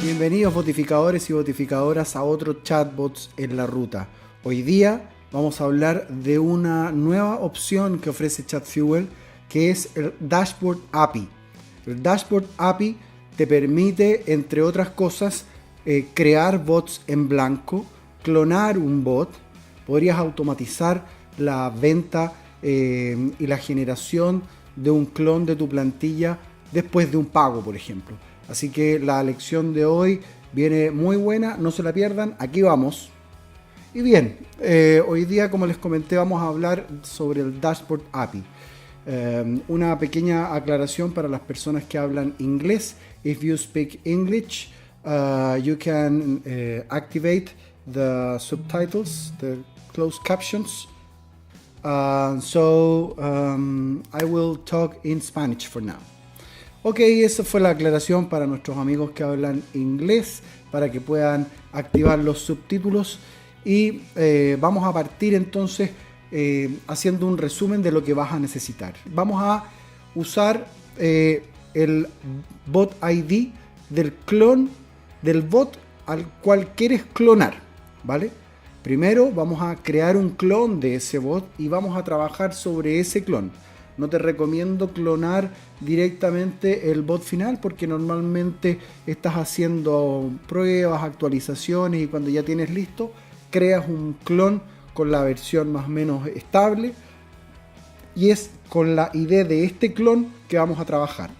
Bienvenidos botificadores y botificadoras a otro Chatbots en la Ruta. Hoy día vamos a hablar de una nueva opción que ofrece ChatFuel, que es el Dashboard API. El Dashboard API te permite, entre otras cosas, crear bots en blanco, clonar un bot, podrías automatizar la venta y la generación de un clon de tu plantilla después de un pago, por ejemplo. Así que la lección de hoy viene muy buena, no se la pierdan, aquí vamos. Y bien, hoy día, como les comenté, vamos a hablar sobre el Dashboard API. Una pequeña aclaración para las personas que hablan inglés. If you speak English, you can activate the subtitles, the closed captions. I will talk in Spanish for now. Ok, esa fue la aclaración para nuestros amigos que hablan inglés, para que puedan activar los subtítulos. Y vamos a partir entonces haciendo un resumen de lo que vas a necesitar. Vamos a usar el bot ID del clon del bot al cual quieres clonar, ¿vale? Primero vamos a crear un clon de ese bot y vamos a trabajar sobre ese clon. No te recomiendo clonar directamente el bot final porque normalmente estás haciendo pruebas, actualizaciones y cuando ya tienes listo, creas un clon con la versión más o menos estable y es con la ID de este clon que vamos a trabajar.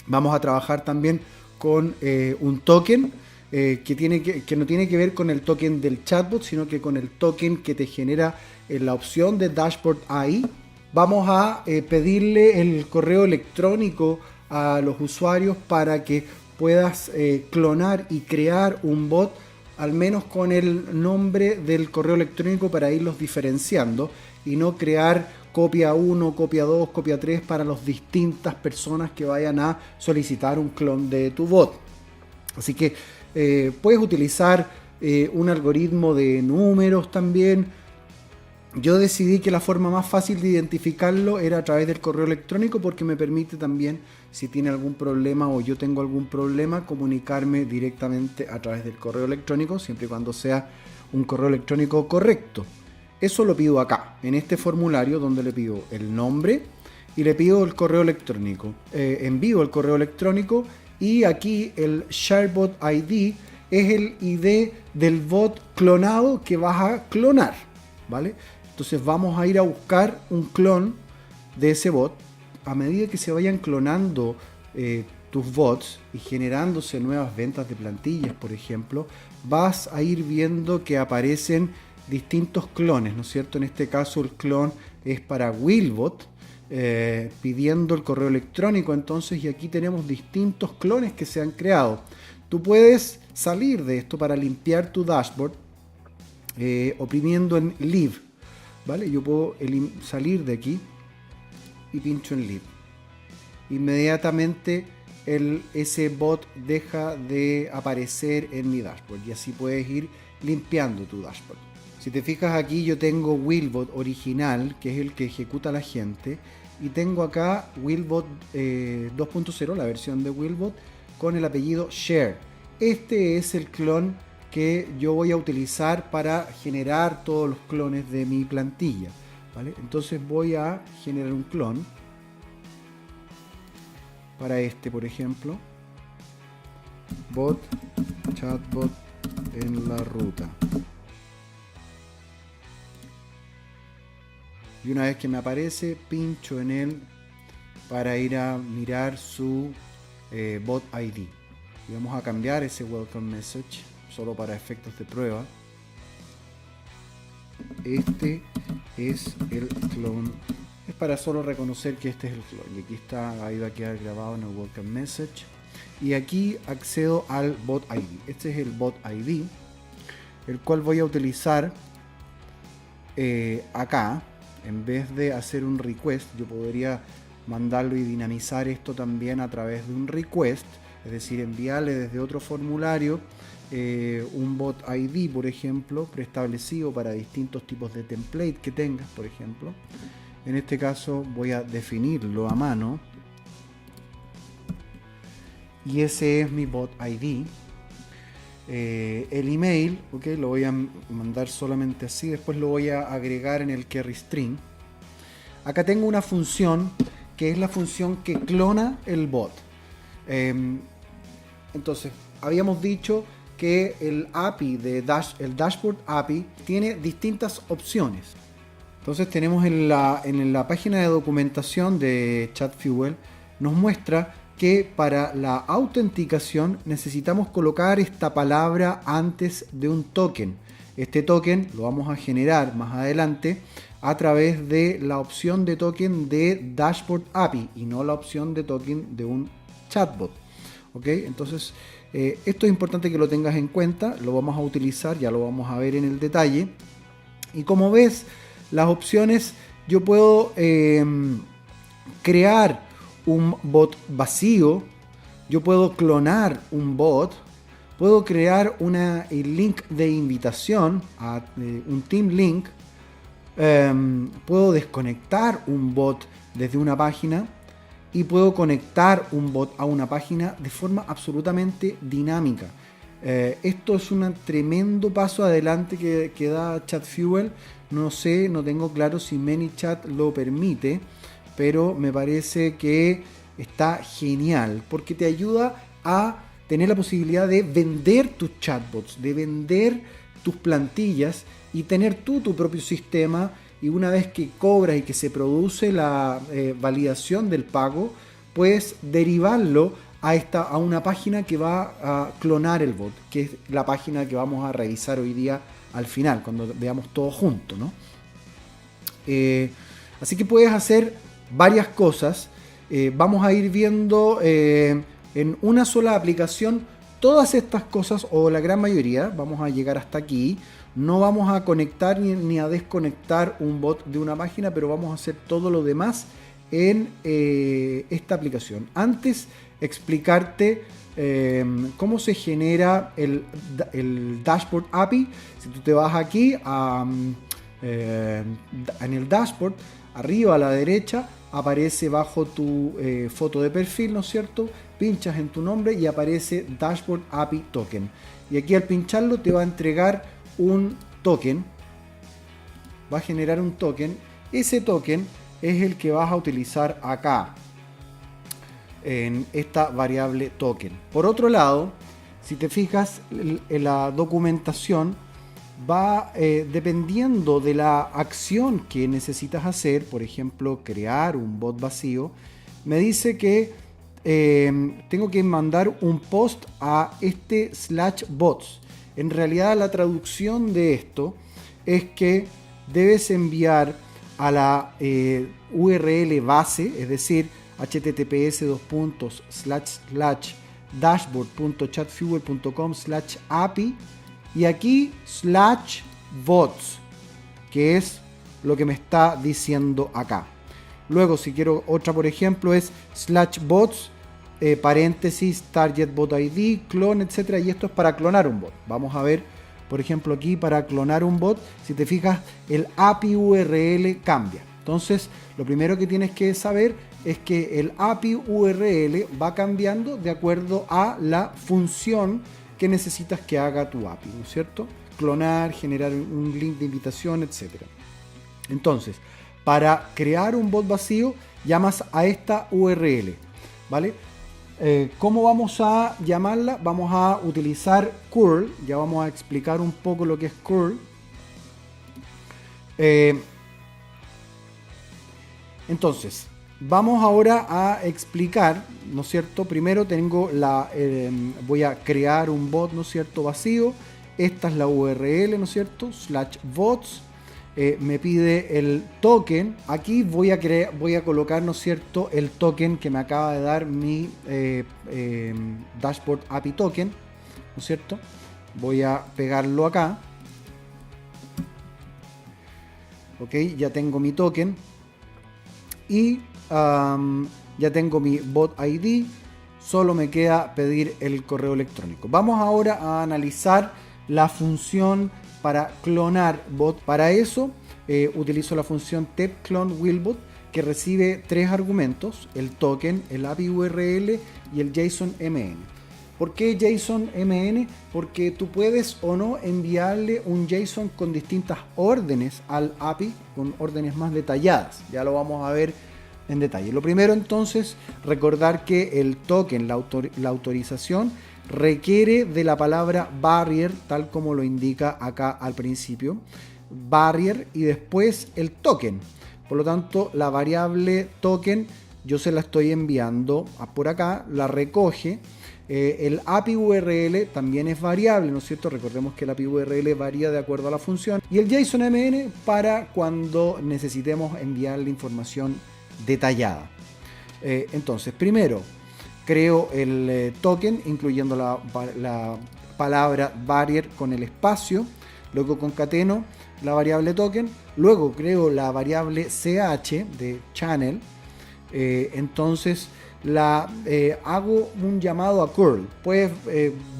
Vamos a trabajar también con un token que no tiene que ver con el token del chatbot, sino que con el token que te genera la opción de Dashboard AI. Vamos a pedirle el correo electrónico a los usuarios para que puedas clonar y crear un bot, al menos con el nombre del correo electrónico para irlos diferenciando y no crear copia 1, copia 2, copia 3 para las distintas personas que vayan a solicitar un clon de tu bot. Así que puedes utilizar un algoritmo de números también. Yo decidí que la forma más fácil de identificarlo era a través del correo electrónico porque me permite también, si tiene algún problema o yo tengo algún problema, comunicarme directamente a través del correo electrónico, siempre y cuando sea un correo electrónico correcto. Eso lo pido acá, en este formulario donde le pido el nombre y le pido el correo electrónico. Envío el correo electrónico y aquí el ShareBot ID es el ID del bot clonado que vas a clonar, ¿vale? Entonces vamos a ir a buscar un clon de ese bot. A medida que se vayan clonando tus bots y generándose nuevas ventas de plantillas, por ejemplo, vas a ir viendo que aparecen distintos clones, ¿no es cierto? En este caso el clon es para Willbot, pidiendo el correo electrónico entonces, y aquí tenemos distintos clones que se han creado. Tú puedes salir de esto para limpiar tu dashboard oprimiendo en Leave, ¿vale? Yo puedo salir de aquí y pincho en Leave. Inmediatamente ese bot deja de aparecer en mi dashboard y así puedes ir limpiando tu dashboard. Si te fijas aquí yo tengo Willbot original, que es el que ejecuta la gente, y tengo acá Willbot 2.0, la versión de Willbot, con el apellido Share. Este es el clon que yo voy a utilizar para generar todos los clones de mi plantilla, ¿vale? Entonces voy a generar un clon para este, por ejemplo, bot, chatbot en la ruta. Y una vez que me aparece, pincho en él para ir a mirar su bot ID. Y vamos a cambiar ese welcome message solo para efectos de prueba. Este es el clon. Es para solo reconocer que este es el clon. Y aquí está, ahí va a quedar grabado en el welcome message. Y aquí accedo al bot ID. Este es el bot ID, el cual voy a utilizar acá. En vez de hacer un request, yo podría mandarlo y dinamizar esto también a través de un request, es decir, enviarle desde otro formulario un bot ID, por ejemplo, preestablecido para distintos tipos de template que tengas, por ejemplo. En este caso voy a definirlo a mano y ese es mi bot ID. el email, ¿ok? Lo voy a mandar solamente así, después lo voy a agregar en el query string. Acá tengo una función que es la función que clona el bot. Entonces, habíamos dicho que el API el Dashboard API tiene distintas opciones. Entonces tenemos en la página de documentación de ChatFuel, nos muestra que para la autenticación necesitamos colocar esta palabra antes de un token. Este token lo vamos a generar más adelante a través de la opción de token de Dashboard API y no la opción de token de un chatbot. ¿Ok? Entonces, esto es importante que lo tengas en cuenta, lo vamos a utilizar, ya lo vamos a ver en el detalle. Y como ves, las opciones, yo puedo crear un bot vacío, yo puedo clonar un bot, puedo crear un link de invitación, un team link, puedo desconectar un bot desde una página y puedo conectar un bot a una página de forma absolutamente dinámica. Esto es un tremendo paso adelante que da ChatFuel. No sé, no tengo claro si ManyChat lo permite, pero me parece que está genial porque te ayuda a tener la posibilidad de vender tus chatbots, de vender tus plantillas y tener tú tu propio sistema. Y una vez que cobras y que se produce la validación del pago, puedes derivarlo a una página que va a clonar el bot, que es la página que vamos a revisar hoy día al final, cuando veamos todo junto, ¿no? Así que puedes hacer varias cosas. Vamos a ir viendo en una sola aplicación todas estas cosas, o la gran mayoría. Vamos a llegar hasta aquí. No vamos a conectar ni a desconectar un bot de una página, pero vamos a hacer todo lo demás en esta aplicación. Antes, explicarte cómo se genera el Dashboard API. Si tú te vas aquí en el dashboard, arriba a la derecha aparece bajo tu foto de perfil, ¿no es cierto? Pinchas en tu nombre y aparece Dashboard API Token. Y aquí al pincharlo te va a entregar un token, va a generar un token. Ese token es el que vas a utilizar acá en esta variable token. Por otro lado, si te fijas, en la documentación va dependiendo de la acción que necesitas hacer. Por ejemplo, crear un bot vacío, me dice que tengo que mandar un post a este /bots. En realidad la traducción de esto es que debes enviar a la URL base, es decir, https://dashboard.chatfuel.com/API y aquí /bots, que es lo que me está diciendo acá. Luego, si quiero otra, por ejemplo, es /bots paréntesis target bot ID, clone, etcétera, y esto es para clonar un bot. Vamos a ver, por ejemplo, aquí para clonar un bot, si te fijas, el API URL cambia. Entonces, lo primero que tienes que saber es que el API URL va cambiando de acuerdo a la función que necesitas que haga tu API, ¿no es cierto? Clonar, generar un link de invitación, etcétera. Entonces, para crear un bot vacío, llamas a esta URL, ¿vale? ¿Cómo vamos a llamarla? Vamos a utilizar curl. Ya vamos a explicar un poco lo que es curl. Entonces, vamos ahora a explicar, ¿no es cierto? Primero tengo voy a crear un bot, ¿no es cierto? Vacío. Esta es la URL, ¿no es cierto? /bots. Me pide el token. Aquí voy a colocar, ¿no es cierto?, el token que me acaba de dar mi Dashboard API Token, ¿no es cierto? Voy a pegarlo acá. Ok, ya tengo mi token. Y ya tengo mi bot ID. Solo me queda pedir el correo electrónico. Vamos ahora a analizar la función para clonar bot. Para eso utilizo la función tepclone_willbot, que recibe tres argumentos: el token, el API URL y el JSON MN. ¿Por qué JSON MN? Porque tú puedes o no enviarle un JSON con distintas órdenes al API, con órdenes más detalladas. Ya lo vamos a ver en detalle. Lo primero entonces, recordar que el token, la autorización, requiere de la palabra barrier, tal como lo indica acá al principio. Barrier y después el token. Por lo tanto, la variable token yo se la estoy enviando por acá, la recoge. El API URL también es variable, ¿no es cierto? Recordemos que el API URL varía de acuerdo a la función. Y el JSON MN para cuando necesitemos enviar la información detallada. Entonces, primero creo el token, incluyendo la palabra barrier con el espacio. Luego concateno la variable token. Luego creo la variable ch de channel. Entonces hago un llamado a curl. Puedes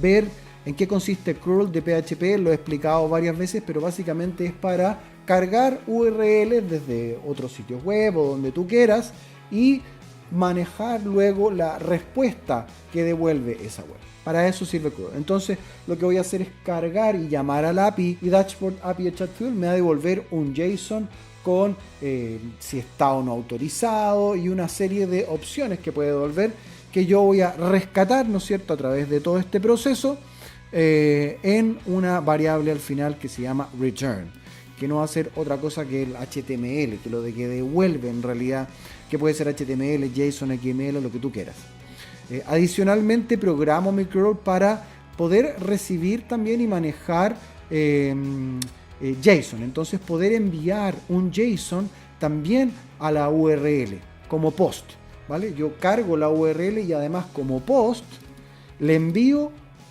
ver en qué consiste curl de PHP, lo he explicado varias veces, pero básicamente es para cargar URLs desde otros sitios web o donde tú quieras y manejar luego la respuesta que devuelve esa web. Para eso sirve curl. Entonces lo que voy a hacer es cargar y llamar al API, y Dashboard API de Chatfuel me va a devolver un JSON con si está o no autorizado y una serie de opciones que puede devolver, que yo voy a rescatar, ¿no es cierto?, a través de todo este proceso en una variable al final que se llama return, que no va a ser otra cosa que el HTML, que lo de que devuelve en realidad, que puede ser HTML, JSON, XML, lo que tú quieras. Adicionalmente programo mi curl para poder recibir también y manejar JSON. Entonces poder enviar un JSON también a la URL como post, ¿vale? Yo cargo la URL y además como post le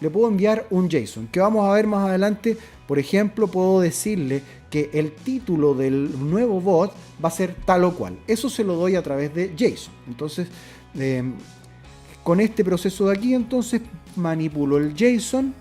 puedo enviar un JSON, que vamos a ver más adelante. Por ejemplo, puedo decirle que el título del nuevo bot va a ser tal o cual. Eso se lo doy a través de JSON. Entonces, con este proceso de aquí, entonces manipulo el JSON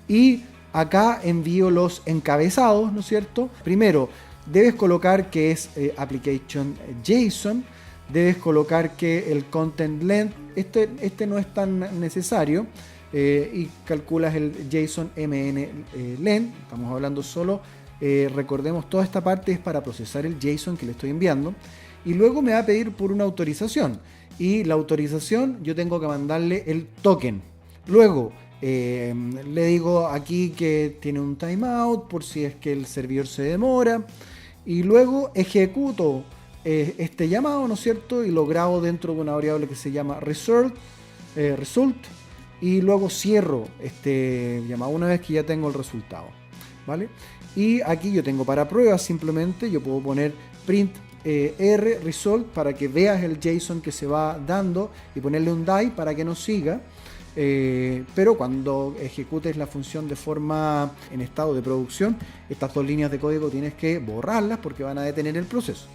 y acá envío los encabezados, ¿no es cierto? Primero, debes colocar que es application JSON. Debes colocar que el content length, este no es tan necesario, y calculas el JSON MN length. Estamos hablando solo, recordemos, toda esta parte es para procesar el JSON que le estoy enviando. Y luego me va a pedir por una autorización. Y la autorización yo tengo que mandarle el token. Luego le digo aquí que tiene un timeout por si es que el servidor se demora. Y luego ejecuto este llamado, ¿no es cierto? Y lo grabo dentro de una variable que se llama result. Y luego cierro este llamado una vez que ya tengo el resultado, ¿vale? Y aquí yo tengo para pruebas simplemente, yo puedo poner print R result para que veas el JSON que se va dando y ponerle un die para que nos siga. Pero cuando ejecutes la función de forma en estado de producción, estas dos líneas de código tienes que borrarlas porque van a detener el proceso.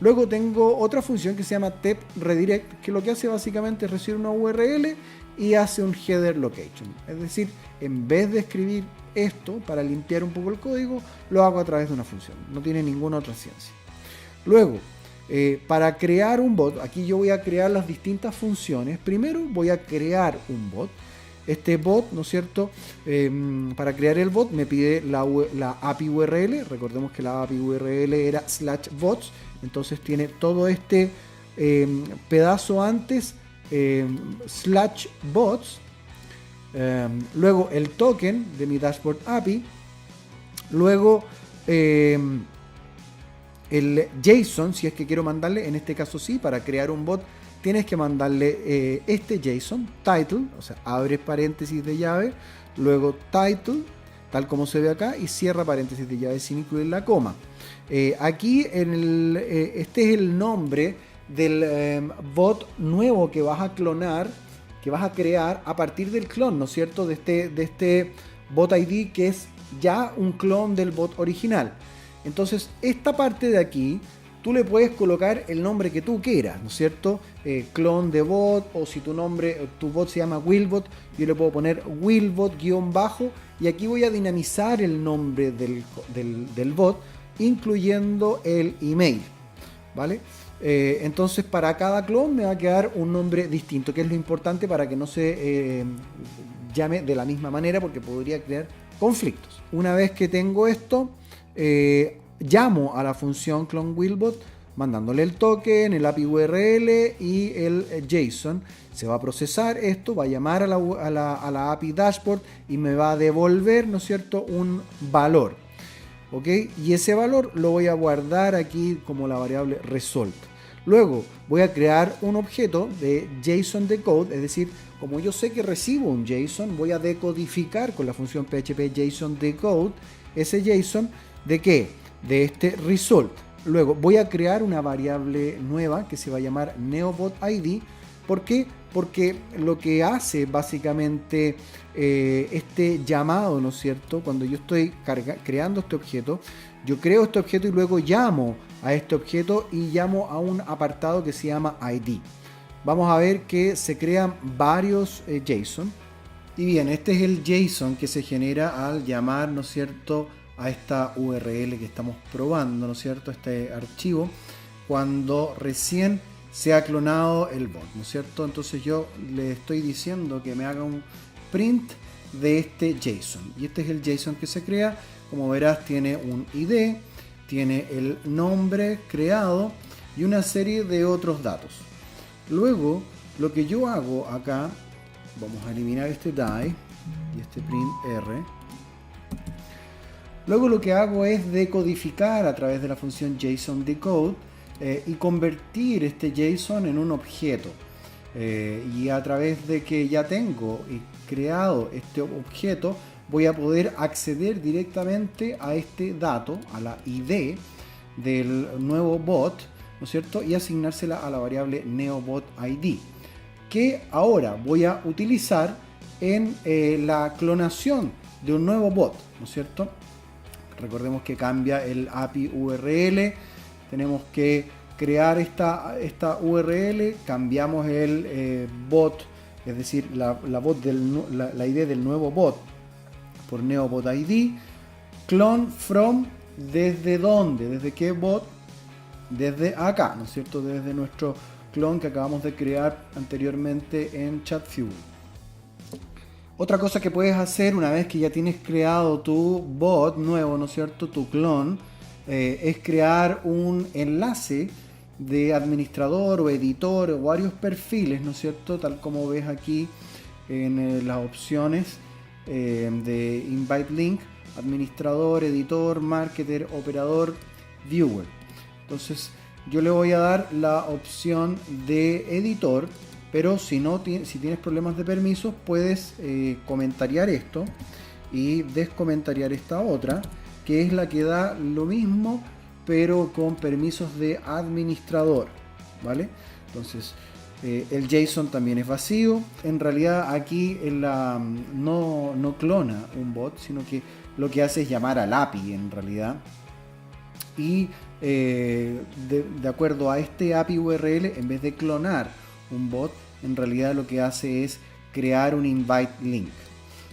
Luego tengo otra función que se llama TEP redirect, que lo que hace básicamente es recibir una URL y hace un header location. Es decir, en vez de escribir esto para limpiar un poco el código, lo hago a través de una función. No tiene ninguna otra ciencia. Luego, para crear un bot, aquí yo voy a crear las distintas funciones. Primero voy a crear un bot. Este bot, ¿no es cierto? Para crear el bot me pide la API URL. Recordemos que la API URL era /bots. Entonces tiene todo este pedazo antes, /bots. Luego el token de mi dashboard API. Luego el JSON, si es que quiero mandarle, en este caso sí, para crear un bot tienes que mandarle este JSON, title, o sea, abre paréntesis de llave, luego title, tal como se ve acá, y cierra paréntesis de llave sin incluir la coma. Aquí este es el nombre del bot nuevo que vas a clonar, que vas a crear a partir del clon, ¿no es cierto? De este bot ID, que es ya un clon del bot original. Entonces, esta parte de aquí, tú le puedes colocar el nombre que tú quieras, ¿no es cierto? Clon de bot, o si tu bot se llama Willbot, yo le puedo poner Willbot-bajo, y aquí voy a dinamizar el nombre del bot, incluyendo el email, ¿vale? Entonces para cada clon me va a quedar un nombre distinto, que es lo importante para que no se llame de la misma manera, porque podría crear conflictos. Una vez que tengo esto, llamo a la función clone.willbot mandándole el token, el API URL y el JSON. Se va a procesar esto, va a llamar a la API dashboard y me va a devolver, ¿no es cierto?, un valor. ¿Ok? Y ese valor lo voy a guardar aquí como la variable result. Luego voy a crear un objeto de JSON decode, es decir, como yo sé que recibo un JSON, voy a decodificar con la función PHP JSON decode ese JSON de ¿qué? De este result. Luego voy a crear una variable nueva que se va a llamar neobotID. ¿Por qué? Porque lo que hace básicamente este llamado, ¿no es cierto? Cuando yo estoy creando este objeto, yo creo este objeto y luego llamo a este objeto y llamo a un apartado que se llama ID. Vamos a ver que se crean varios JSON. Y bien, este es el JSON que se genera al llamar, ¿no es cierto?, a esta URL que estamos probando, ¿no es cierto?, este archivo, cuando recién se ha clonado el bot, ¿no es cierto? Entonces yo le estoy diciendo que me haga un print de este JSON. Y este es el JSON que se crea. Como verás, tiene un ID, tiene el nombre creado y una serie de otros datos. Luego, lo que yo hago acá, vamos a eliminar este die y este print R. Luego lo que hago es decodificar a través de la función JSON decode y convertir este JSON en un objeto. Y a través de que ya tengo creado este objeto, voy a poder acceder directamente a este dato, a la ID del nuevo bot, ¿no es cierto? Y asignársela a la variable neobotID, que ahora voy a utilizar en la clonación de un nuevo bot, ¿no es cierto? Recordemos que cambia el API URL, tenemos que crear esta URL, cambiamos el bot, es decir, la ID del nuevo bot por neobotID, clone from, ¿desde dónde? ¿Desde qué bot? Desde acá, ¿no es cierto? Desde nuestro clon que acabamos de crear anteriormente en ChatFuel. Otra cosa que puedes hacer una vez que ya tienes creado tu bot nuevo, ¿no es cierto?, tu clon, es crear un enlace de administrador o editor o varios perfiles, ¿no es cierto?, tal como ves aquí en las opciones de Invite Link, administrador, editor, marketer, operador, viewer. Entonces yo le voy a dar la opción de editor, pero si tienes problemas de permisos, puedes comentariar esto y descomentariar esta otra, que es la que da lo mismo, pero con permisos de administrador, ¿vale? Entonces el JSON también es vacío. En realidad aquí no clona un bot, sino que lo que hace es llamar al API en realidad. Y de acuerdo a este API URL, en vez de clonar un bot, en realidad lo que hace es crear un invite link,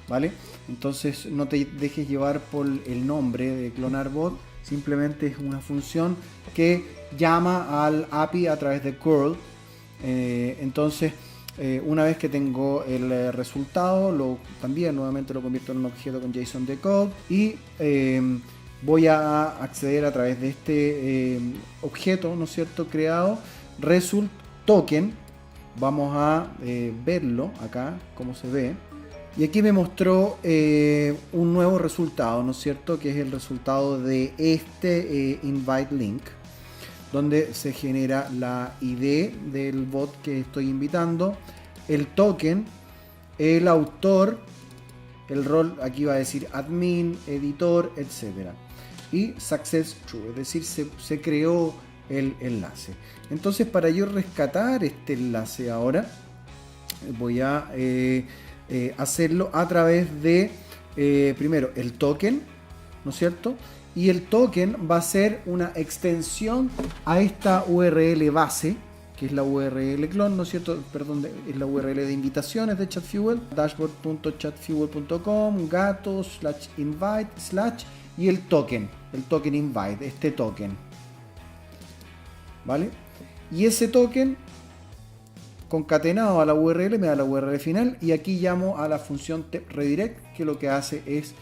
¿vale? Entonces no te dejes llevar por el nombre de clonar bot, simplemente es una función que llama al API a través de curl. Entonces una vez que tengo el resultado, también nuevamente lo convierto en un objeto con JSON decode y voy a acceder a través de este objeto, ¿no es cierto?, creado, result token. Vamos a verlo acá, cómo se ve. Y aquí me mostró un nuevo resultado, ¿no es cierto?, que es el resultado de este invite link, donde se genera la ID del bot que estoy invitando, el token, el autor, el rol, aquí va a decir admin, editor, etc. Y success true, es decir, se creó el enlace. Entonces, para yo rescatar este enlace ahora, voy a hacerlo a través de primero el token, ¿no es cierto? Y el token va a ser una extensión a esta URL base, que es la URL clone, ¿no es cierto? Perdón, es la URL de invitaciones de ChatFuel, dashboard.chatfuel.com, gato, /invite, y el token invite, este token, ¿vale? y ese token concatenado a la URL me da la URL final, y aquí llamo a la función redirect, que lo que hace es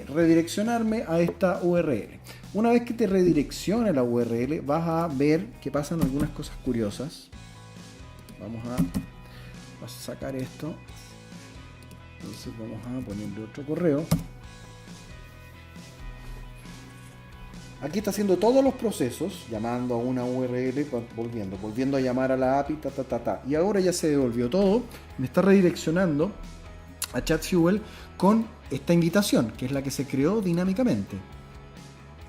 redireccionarme a esta URL. Una vez que te redireccione la URL, vas a ver que pasan algunas cosas curiosas. Vamos a sacar esto. Entonces vamos a ponerle otro correo. Aquí está haciendo todos los procesos, llamando a una URL, volviendo a llamar a la API, y ahora ya se devolvió todo. Me está redireccionando a ChatFuel con esta invitación, que es la que se creó dinámicamente.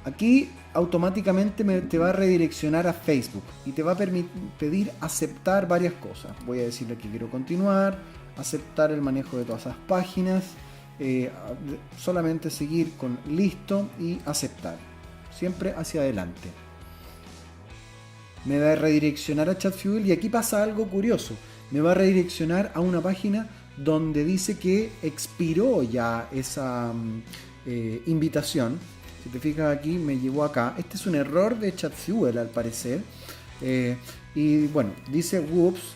Aquí automáticamente te va a redireccionar a Facebook y te va a pedir aceptar varias cosas. Voy a decirle que quiero continuar, aceptar el manejo de todas esas páginas, solamente seguir con listo y aceptar. Siempre hacia adelante. Me va a redireccionar a ChatFuel y aquí pasa algo curioso. Me va a redireccionar a una página donde dice que expiró ya esa invitación. Si te fijas aquí, me llevó acá. Este es un error de ChatFuel al parecer. Y bueno, dice whoops,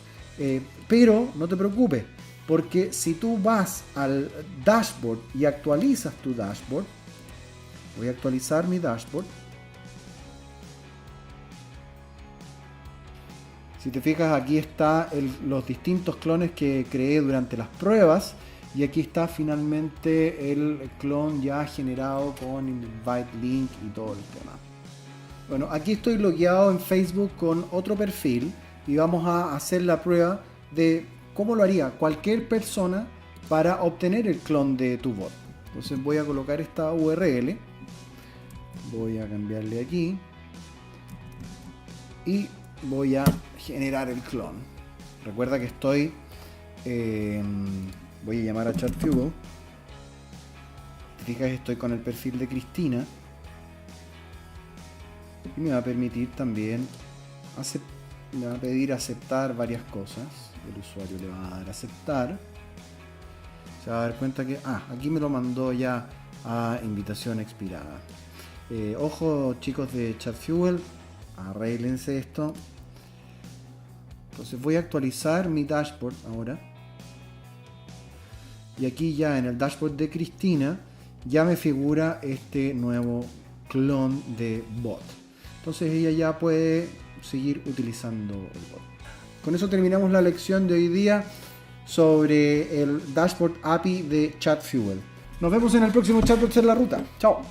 pero no te preocupes, porque si tú vas al dashboard y actualizas tu dashboard, voy a actualizar mi dashboard. Si te fijas, aquí está los distintos clones que creé durante las pruebas, y aquí está finalmente el clon ya generado con invite link y todo el tema. Bueno, aquí estoy logueado en Facebook con otro perfil y vamos a hacer la prueba de cómo lo haría cualquier persona para obtener el clon de tu bot. Entonces voy a colocar esta URL, voy a cambiarle aquí y voy a generar el clon. Recuerda que estoy voy a llamar a ChatFuel. Te fijas, estoy con el perfil de Cristina y me va a permitir también me va a pedir aceptar varias cosas. El usuario le va a dar a aceptar. Se va a dar cuenta que aquí me lo mandó ya a invitación expirada. Ojo, chicos de ChatFuel, arréglense esto. Entonces voy a actualizar mi dashboard ahora. Y aquí ya en el dashboard de Cristina ya me figura este nuevo clon de bot. Entonces ella ya puede seguir utilizando el bot. Con eso terminamos la lección de hoy día sobre el dashboard API de ChatFuel. Nos vemos en el próximo Chatbots en la Ruta. Chao.